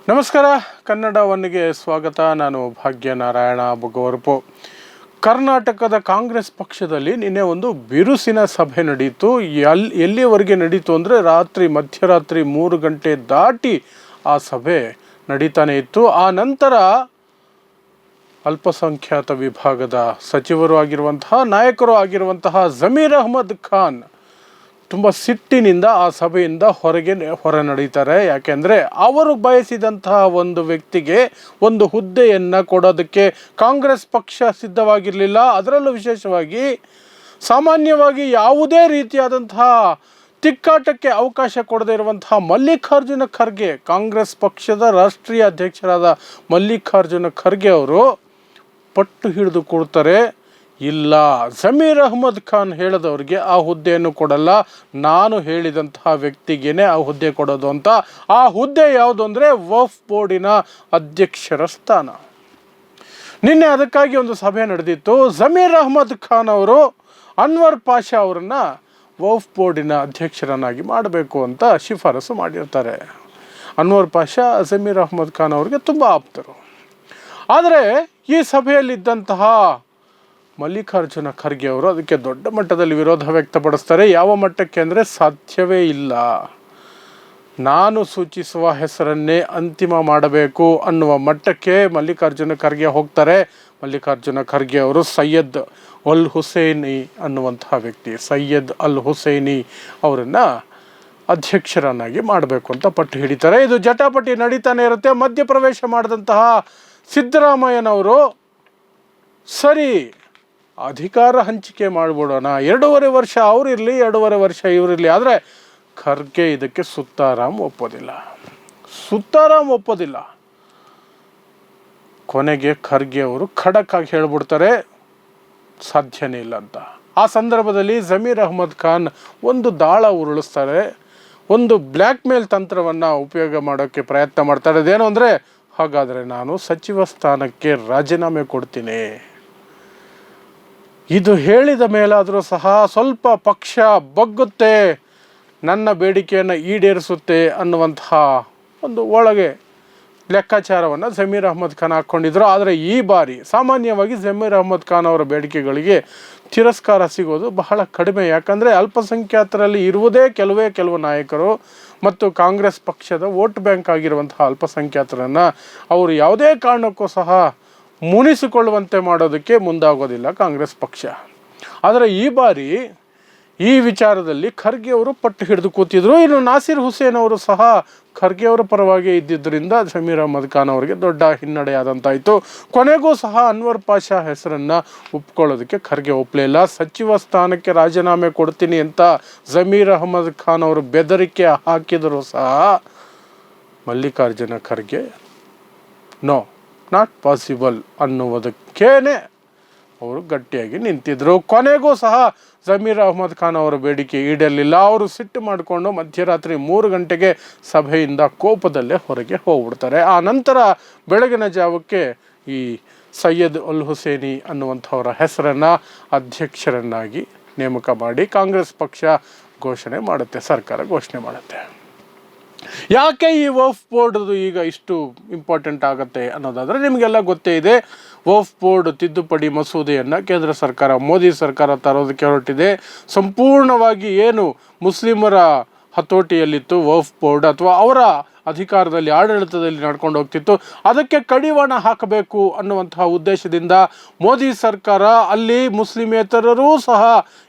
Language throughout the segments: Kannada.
ನಮಸ್ಕಾರ. ಕನ್ನಡ ಒನ್ಗೆ ಸ್ವಾಗತ. ನಾನು ಭಾಗ್ಯನಾರಾಯಣ ಬೊಗವರಪು. ಕರ್ನಾಟಕದ ಕಾಂಗ್ರೆಸ್ ಪಕ್ಷದಲ್ಲಿ ನಿನ್ನೆ ಒಂದು ಬಿರುಸಿನ ಸಭೆ ನಡೆಯಿತು. ಎಲ್ಲಿವರೆಗೆ ನಡೀತು ಅಂದರೆ ಮಧ್ಯರಾತ್ರಿ 3 ಗಂಟೆ ದಾಟಿ ಆ ಸಭೆ ನಡೀತಾನೆ ಇತ್ತು. ಆ ನಂತರ ಅಲ್ಪಸಂಖ್ಯಾತ ವಿಭಾಗದ ಸಚಿವರು ಆಗಿರುವಂತಹ ನಾಯಕರು ಆಗಿರುವಂತಹ ಜಮೀರ್ ಅಹ್ಮದ್ ಖಾನ್ ತುಂಬ ಸಿಟ್ಟಿನಿಂದ ಆ ಸಭೆಯಿಂದ ಹೊರ ನಡೀತಾರೆ. ಯಾಕೆಂದರೆ ಅವರು ಬಯಸಿದಂತಹ ಒಂದು ವ್ಯಕ್ತಿಗೆ ಒಂದು ಹುದ್ದೆಯನ್ನು ಕೊಡೋದಕ್ಕೆ ಕಾಂಗ್ರೆಸ್ ಪಕ್ಷ ಸಿದ್ಧವಾಗಿರಲಿಲ್ಲ. ಅದರಲ್ಲೂ ವಿಶೇಷವಾಗಿ ಸಾಮಾನ್ಯವಾಗಿ ಯಾವುದೇ ರೀತಿಯಾದಂತಹ ತಿಕ್ಕಾಟಕ್ಕೆ ಅವಕಾಶ ಕೊಡದೇ ಇರುವಂತಹ ಮಲ್ಲಿಕಾರ್ಜುನ ಖರ್ಗೆ, ಕಾಂಗ್ರೆಸ್ ಪಕ್ಷದ ರಾಷ್ಟ್ರೀಯ ಅಧ್ಯಕ್ಷರಾದ ಮಲ್ಲಿಕಾರ್ಜುನ ಖರ್ಗೆ ಅವರು ಪಟ್ಟು ಹಿಡಿದು ಕೊಡ್ತಾರೆ. ಇಲ್ಲ, ಜಮೀರ್ ಅಹ್ಮದ್ ಖಾನ್ ಹೇಳಿದವ್ರಿಗೆ ಆ ಹುದ್ದೆಯನ್ನು ಕೊಡಲ್ಲ, ನಾನು ಹೇಳಿದಂತಹ ವ್ಯಕ್ತಿಗೇನೆ ಆ ಹುದ್ದೆ ಕೊಡೋದು ಅಂತ. ಆ ಹುದ್ದೆ ಯಾವುದು ಅಂದರೆ ವಕ್ಫ್ ಬೋರ್ಡಿನ ಅಧ್ಯಕ್ಷರ ಸ್ಥಾನ. ನಿನ್ನೆ ಅದಕ್ಕಾಗಿ ಒಂದು ಸಭೆ ನಡೆದಿತ್ತು. ಜಮೀರ್ ಅಹ್ಮದ್ ಖಾನ್ ಅವರು ಅನ್ವರ್ ಪಾಷಾ ಅವರನ್ನು ವಕ್ಫ್ ಬೋರ್ಡಿನ ಅಧ್ಯಕ್ಷರನ್ನಾಗಿ ಮಾಡಬೇಕು ಅಂತ ಶಿಫಾರಸು ಮಾಡಿರ್ತಾರೆ. ಅನ್ವರ್ ಪಾಷಾ ಜಮೀರ್ ಅಹ್ಮದ್ ಖಾನ್ ಅವರಿಗೆ ತುಂಬ ಆಪ್ತರು. ಆದರೆ ಈ ಸಭೆಯಲ್ಲಿದ್ದಂತಹ ಮಲ್ಲಿಕಾರ್ಜುನ ಖರ್ಗೆ ಅವರು ಅದಕ್ಕೆ ದೊಡ್ಡ ಮಟ್ಟದಲ್ಲಿ ವಿರೋಧ ವ್ಯಕ್ತಪಡಿಸ್ತಾರೆ. ಯಾವ ಮಟ್ಟಕ್ಕೆ ಅಂದರೆ ಸಾಧ್ಯವೇ ಇಲ್ಲ, ನಾನು ಸೂಚಿಸುವ ಹೆಸರನ್ನೇ ಅಂತಿಮ ಮಾಡಬೇಕು ಅನ್ನುವ ಮಟ್ಟಕ್ಕೆ ಮಲ್ಲಿಕಾರ್ಜುನ ಖರ್ಗೆ ಹೋಗ್ತಾರೆ. ಮಲ್ಲಿಕಾರ್ಜುನ ಖರ್ಗೆ ಅವರು ಸೈಯದ್ ಅಲ್ ಹುಸೇನಿ ಅನ್ನುವಂತಹ ವ್ಯಕ್ತಿ, ಸೈಯದ್ ಅಲ್ ಹುಸೇನಿ ಅವರನ್ನು ಅಧ್ಯಕ್ಷರನ್ನಾಗಿ ಮಾಡಬೇಕು ಅಂತ ಪಟ್ಟು ಹಿಡಿತಾರೆ. ಇದು ಜಟಾಪಟಿ ನಡೀತಾನೆ ಇರುತ್ತೆ. ಮಧ್ಯಪ್ರವೇಶ ಮಾಡಿದಂತಹ ಸಿದ್ದರಾಮಯ್ಯನವರು ಸರಿ ಅಧಿಕಾರ ಹಂಚಿಕೆ ಮಾಡಿಬಿಡೋಣ, 2.5 ವರ್ಷ ಅವರಿರಲಿ 2.5 ವರ್ಷ ಇವರಿರಲಿ. ಆದರೆ ಖರ್ಗೆ ಇದಕ್ಕೆ ಸುತ್ತಾರಾಮ್ ಒಪ್ಪೋದಿಲ್ಲ. ಕೊನೆಗೆ ಖರ್ಗೆ ಅವರು ಖಡಕ್ ಆಗಿ ಹೇಳ್ಬಿಡ್ತಾರೆ, ಸಾಧ್ಯನೇ ಇಲ್ಲ ಅಂತ. ಆ ಸಂದರ್ಭದಲ್ಲಿ ಜಮೀರ್ ಅಹ್ಮದ್ ಖಾನ್ ಒಂದು ದಾಳ ಉರುಳಿಸ್ತಾರೆ, ಒಂದು ಬ್ಲ್ಯಾಕ್ ಮೇಲ್ ತಂತ್ರವನ್ನು ಉಪಯೋಗ ಮಾಡೋಕ್ಕೆ ಪ್ರಯತ್ನ ಮಾಡ್ತಾರೆ. ಅದೇನು ಅಂದರೆ, ಹಾಗಾದರೆ ನಾನು ಸಚಿವ ಸ್ಥಾನಕ್ಕೆ ರಾಜೀನಾಮೆ ಕೊಡ್ತೀನಿ. ಇದು ಹೇಳಿದ ಮೇಲಾದರೂ ಸಹ ಸ್ವಲ್ಪ ಪಕ್ಷ ಬಗ್ಗುತ್ತೆ, ನನ್ನ ಬೇಡಿಕೆಯನ್ನು ಈಡೇರಿಸುತ್ತೆ ಅನ್ನುವಂತಹ ಒಂದು ಒಳಗೆ ಲೆಕ್ಕಾಚಾರವನ್ನು ಜಮೀರ್ ಅಹ್ಮದ್ ಖಾನ್ ಹಾಕ್ಕೊಂಡಿದ್ರು. ಆದರೆ ಈ ಬಾರಿ ಸಾಮಾನ್ಯವಾಗಿ ಜಮೀರ್ ಅಹ್ಮದ್ ಖಾನ್ ಅವರ ಬೇಡಿಕೆಗಳಿಗೆ ತಿರಸ್ಕಾರ ಸಿಗೋದು ಬಹಳ ಕಡಿಮೆ. ಯಾಕಂದರೆ ಅಲ್ಪಸಂಖ್ಯಾತರಲ್ಲಿ ಇರುವುದೇ ಕೆಲವು ನಾಯಕರು ಮತ್ತು ಕಾಂಗ್ರೆಸ್ ಪಕ್ಷದ ವೋಟ್ ಬ್ಯಾಂಕ್ ಆಗಿರುವಂತಹ ಅಲ್ಪಸಂಖ್ಯಾತರನ್ನು ಅವರು ಯಾವುದೇ ಕಾರಣಕ್ಕೂ ಸಹ ಮುನಿಸಿಕೊಳ್ಳುವಂತೆ ಮಾಡೋದಕ್ಕೆ ಮುಂದಾಗೋದಿಲ್ಲ ಕಾಂಗ್ರೆಸ್ ಪಕ್ಷ. ಆದರೆ ಈ ಬಾರಿ ಈ ವಿಚಾರದಲ್ಲಿ ಖರ್ಗೆ ಅವರು ಪಟ್ಟು ಹಿಡಿದು ಕೂತಿದ್ರು. ಇನ್ನು ನಾಸಿರ್ ಹುಸೇನ್ ಅವರು ಸಹ ಖರ್ಗೆ ಅವರ ಪರವಾಗಿ ಇದ್ದಿದ್ದರಿಂದ ಜಮೀರ್ ಅಹ್ಮದ್ ಖಾನ್ ಅವರಿಗೆ ದೊಡ್ಡ ಹಿನ್ನಡೆಯಾದಂತಾಯಿತು. ಕೊನೆಗೂ ಸಹ ಅನ್ವರ್ ಪಾಷಾ ಹೆಸರನ್ನು ಒಪ್ಕೊಳ್ಳೋದಕ್ಕೆ ಖರ್ಗೆ ಒಪ್ಪಲಿಲ್ಲ. ಸಚಿವ ಸ್ಥಾನಕ್ಕೆ ರಾಜೀನಾಮೆ ಕೊಡ್ತೀನಿ ಅಂತ ಜಮೀರ್ ಅಹ್ಮದ್ ಖಾನ್ ಅವರು ಬೆದರಿಕೆ ಹಾಕಿದರೂ ಸಹ Mallikarjuna Kharge no, not possible ಅನ್ನುವುದಕ್ಕೇನೆ ಅವರು ಗಟ್ಟಿಯಾಗಿ ನಿಂತಿದ್ದರು. ಕೊನೆಗೂ ಸಹ ಜಮೀರ್ ಅಹ್ಮದ್ ಖಾನ್ ಅವರ ಬೇಡಿಕೆ ಈಡೇರಲಿಲ್ಲ. ಅವರು ಸಿಟ್ಟು ಮಾಡಿಕೊಂಡು ಮಧ್ಯರಾತ್ರಿ 3 ಗಂಟೆಗೆ ಸಭೆಯಿಂದ ಕೋಪದಲ್ಲೇ ಹೊರಗೆ ಹೋಗ್ಬಿಡ್ತಾರೆ. ಆ ನಂತರ ಬೆಳಗಿನ ಜಾವಕ್ಕೆ ಈ ಸೈಯದ್ ಅಲ್ ಹುಸೇನಿ ಅನ್ನುವಂಥವರ ಹೆಸರನ್ನು ಅಧ್ಯಕ್ಷರನ್ನಾಗಿ ನೇಮಕ ಮಾಡಿ ಕಾಂಗ್ರೆಸ್ ಪಕ್ಷ ಘೋಷಣೆ ಮಾಡುತ್ತೆ, ಸರ್ಕಾರ ಘೋಷಣೆ ಮಾಡುತ್ತೆ. ಯಾಕೆ ಈ ವಕ್ಫ್ ಬೋರ್ಡ್ದು ಈಗ ಇಷ್ಟು ಇಂಪಾರ್ಟೆಂಟ್ ಆಗುತ್ತೆ ಅನ್ನೋದಾದರೆ ನಿಮಗೆಲ್ಲ ಗೊತ್ತೇ ಇದೆ. ವಕ್ಫ್ ಬೋರ್ಡ್ ತಿದ್ದುಪಡಿ ಮಸೂದೆಯನ್ನು ಕೇಂದ್ರ ಸರ್ಕಾರ, ಮೋದಿ ಸರ್ಕಾರ ತರೋದಕ್ಕೆ ಹೊರಟಿದೆ. ಸಂಪೂರ್ಣವಾಗಿ ಏನು ಮುಸ್ಲಿಮರ ಹತೋಟಿಯಲ್ಲಿತ್ತು ವಕ್ಫ್ ಬೋರ್ಡ್ ಅಥವಾ ಅವರ ಅಧಿಕಾರದಲ್ಲಿ ಆಡಳಿತದಲ್ಲಿ ನಡ್ಕೊಂಡು ಹೋಗ್ತಿತ್ತು, ಅದಕ್ಕೆ ಕಡಿವಾಣ ಹಾಕಬೇಕು ಅನ್ನುವಂತಹ ಉದ್ದೇಶದಿಂದ ಮೋದಿ ಸರ್ಕಾರ ಅಲ್ಲಿ ಮುಸ್ಲಿಮೇತರರೂ ಸಹ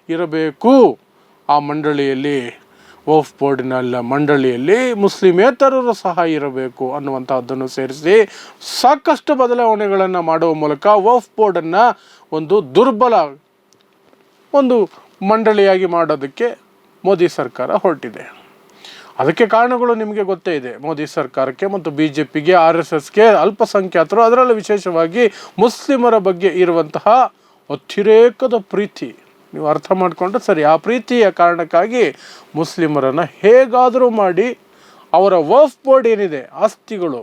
ಇರಬೇಕು, ಆ ಮಂಡಳಿಯಲ್ಲಿ ವಕ್ಫ್ ಬೋರ್ಡಿನ ಮಂಡಳಿಯಲ್ಲಿ ಮುಸ್ಲಿಮೇತರರು ಸಹ ಇರಬೇಕು ಅನ್ನುವಂಥದ್ದನ್ನು ಸೇರಿಸಿ ಸಾಕಷ್ಟು ಬದಲಾವಣೆಗಳನ್ನು ಮಾಡುವ ಮೂಲಕ ವಕ್ಫ್ ಬೋರ್ಡನ್ನು ಒಂದು ದುರ್ಬಲ ಒಂದು ಮಂಡಳಿಯಾಗಿ ಮಾಡೋದಕ್ಕೆ ಮೋದಿ ಸರ್ಕಾರ ಹೊರಟಿದೆ. ಅದಕ್ಕೆ ಕಾರಣಗಳು ನಿಮಗೆ ಗೊತ್ತೇ ಇದೆ. ಮೋದಿ ಸರ್ಕಾರಕ್ಕೆ ಮತ್ತು BJPಗೆ, RSSಗೆ ಅಲ್ಪಸಂಖ್ಯಾತರು, ಅದರಲ್ಲೂ ವಿಶೇಷವಾಗಿ ಮುಸ್ಲಿಮರ ಬಗ್ಗೆ ಇರುವಂತಹ ಅತಿರೇಕದ ಪ್ರೀತಿ ನೀವು ಅರ್ಥ ಮಾಡಿಕೊಂಡ್ರೆ ಸರಿ. ಆ ಪ್ರೀತಿಯ ಕಾರಣಕ್ಕಾಗಿ ಮುಸ್ಲಿಮರನ್ನು ಹೇಗಾದರೂ ಮಾಡಿ ಅವರ ವಕ್ಫ್ ಬೋರ್ಡ್ ಏನಿದೆ, ಆಸ್ತಿಗಳು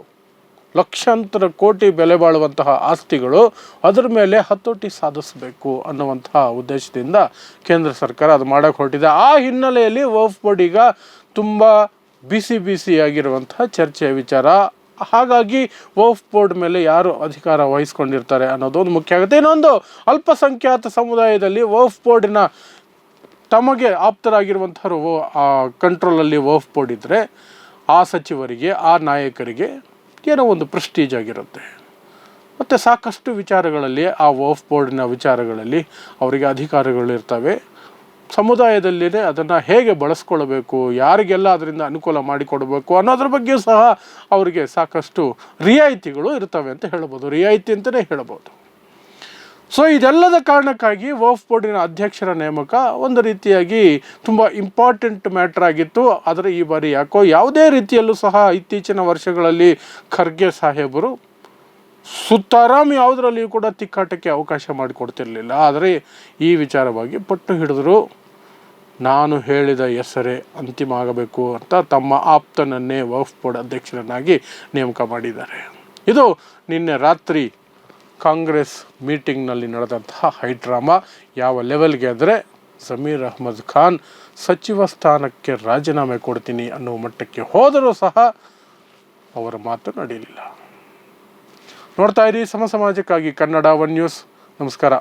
ಲಕ್ಷಾಂತರ ಕೋಟಿ ಬೆಲೆ ಬಾಳುವಂತಹ ಆಸ್ತಿಗಳು, ಅದರ ಮೇಲೆ ಹತೋಟಿ ಸಾಧಿಸಬೇಕು ಅನ್ನುವಂತಹ ಉದ್ದೇಶದಿಂದ ಕೇಂದ್ರ ಸರ್ಕಾರ ಅದು ಮಾಡೋಕ್ಕೆ ಹೊರಟಿದೆ. ಆ ಹಿನ್ನೆಲೆಯಲ್ಲಿ ವಕ್ಫ್ ಬೋರ್ಡ್ ಈಗ ತುಂಬ ಬಿಸಿಯಾಗಿರುವಂತಹ ಚರ್ಚೆಯ ವಿಚಾರ. ಹಾಗಾಗಿ ವಕ್ಫ್ ಬೋರ್ಡ್ ಮೇಲೆ ಯಾರು ಅಧಿಕಾರ ವಹಿಸ್ಕೊಂಡಿರ್ತಾರೆ ಅನ್ನೋದೊಂದು ಮುಖ್ಯ ಆಗುತ್ತೆ. ಇನ್ನೊಂದು, ಅಲ್ಪಸಂಖ್ಯಾತ ಸಮುದಾಯದಲ್ಲಿ ವಕ್ಫ್ ಬೋರ್ಡಿನ ತಮಗೆ ಆಪ್ತರಾಗಿರುವಂಥವ್ರು ಕಂಟ್ರೋಲಲ್ಲಿ ವಕ್ಫ್ ಬೋರ್ಡ್ ಇದ್ದರೆ ಆ ಸಚಿವರಿಗೆ, ಆ ನಾಯಕರಿಗೆ ಏನೋ ಒಂದು ಪ್ರೆಸ್ಟೀಜ್ ಆಗಿರುತ್ತೆ. ಮತ್ತು ಸಾಕಷ್ಟು ವಿಚಾರಗಳಲ್ಲಿ, ಆ ವಕ್ಫ್ ಬೋರ್ಡಿನ ವಿಚಾರಗಳಲ್ಲಿ ಅವರಿಗೆ ಅಧಿಕಾರಗಳಿರ್ತವೆ. ಸಮುದಾಯದಲ್ಲಿಯೇ ಅದನ್ನು ಹೇಗೆ ಬಳಸ್ಕೊಳ್ಬೇಕು, ಯಾರಿಗೆಲ್ಲ ಅದರಿಂದ ಅನುಕೂಲ ಮಾಡಿಕೊಡಬೇಕು ಅನ್ನೋದ್ರ ಬಗ್ಗೆ ಸಹ ಅವರಿಗೆ ಸಾಕಷ್ಟು ರಿಯಾಯಿತಿಗಳು ಇರ್ತವೆ ಅಂತ ಹೇಳ್ಬೋದು. ರಿಯಾಯಿತಿ ಅಂತಲೇ ಹೇಳ್ಬೋದು. ಸೊ ಇದೆಲ್ಲದ ಕಾರಣಕ್ಕಾಗಿ ವಕ್ಫ್ ಬೋರ್ಡಿನ ಅಧ್ಯಕ್ಷರ ನೇಮಕ ಒಂದು ರೀತಿಯಾಗಿ ತುಂಬ ಇಂಪಾರ್ಟೆಂಟ್ ಮ್ಯಾಟ್ರ್ ಆಗಿತ್ತು. ಆದರೆ ಈ ಬಾರಿ ಯಾಕೋ ಯಾವುದೇ ರೀತಿಯಲ್ಲೂ ಸಹ ಇತ್ತೀಚಿನ ವರ್ಷಗಳಲ್ಲಿ ಖರ್ಗೆ ಸಾಹೇಬರು ಸುತ್ತಾರಾಮ್ ಯಾವುದರಲ್ಲಿಯೂ ಕೂಡ ತಿಕ್ಕಾಟಕ್ಕೆ ಅವಕಾಶ ಮಾಡಿಕೊಡ್ತಿರಲಿಲ್ಲ. ಆದರೆ ಈ ವಿಚಾರವಾಗಿ ಪಟ್ಟು ಹಿಡಿದ್ರು, ನಾನು ಹೇಳಿದ ಹೆಸರೇ ಅಂತಿಮ ಆಗಬೇಕು ಅಂತ ತಮ್ಮ ಆಪ್ತನನ್ನೇ ವಕ್ಫ್ ಬೋರ್ಡ್ ಅಧ್ಯಕ್ಷರನ್ನಾಗಿ ನೇಮಕ ಮಾಡಿದ್ದಾರೆ. ಇದು ನಿನ್ನೆ ರಾತ್ರಿ ಕಾಂಗ್ರೆಸ್ ಮೀಟಿಂಗ್ನಲ್ಲಿ ನಡೆದಂತಹ ಹೈಡ್ರಾಮಾ. ಯಾವ ಲೆವೆಲ್ಗೆ ಅಂದರೆ ಜಮೀರ್ ಅಹ್ಮದ್ ಖಾನ್ ಸಚಿವ ಸ್ಥಾನಕ್ಕೆ ರಾಜೀನಾಮೆ ಕೊಡ್ತೀನಿ ಅನ್ನೋ ಮಟ್ಟಕ್ಕೆ ಹೋದರೂ ಸಹ ಅವರ ಮಾತು ನಡೆಯಲಿಲ್ಲ. ನೋಡ್ತಾ ಇರಿ ಸಮಾಜಕ್ಕಾಗಿ ಕನ್ನಡ 1 ನ್ಯೂಸ್. ನಮಸ್ಕಾರ.